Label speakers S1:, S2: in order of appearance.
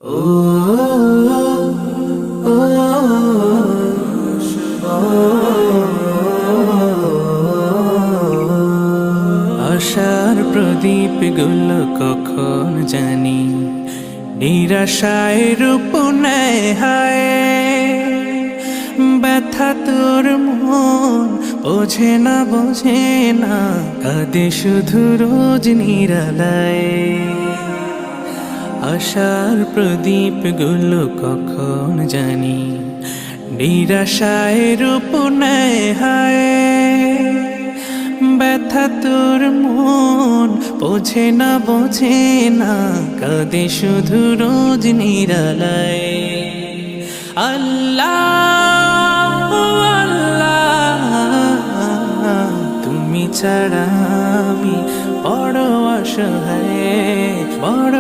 S1: ও ও আশার প্রদীপ গুলো কখন জানি নিরাশায় রূপ নেয় হায়। ব্যথা তোর মন বোঝে না কাঁদে শুধু রোজ নিরালায়। আশার প্রদীপ গুলো কখন জানি নিরাশায় রূপ নেয় হায়। ব্যথা তোর মন বোঝে না কাঁদে শুধু রোজ নিরালায়। আল্লাহ আল্লাহ তুমি ছাড়া আমি বড় অসহায়, বড়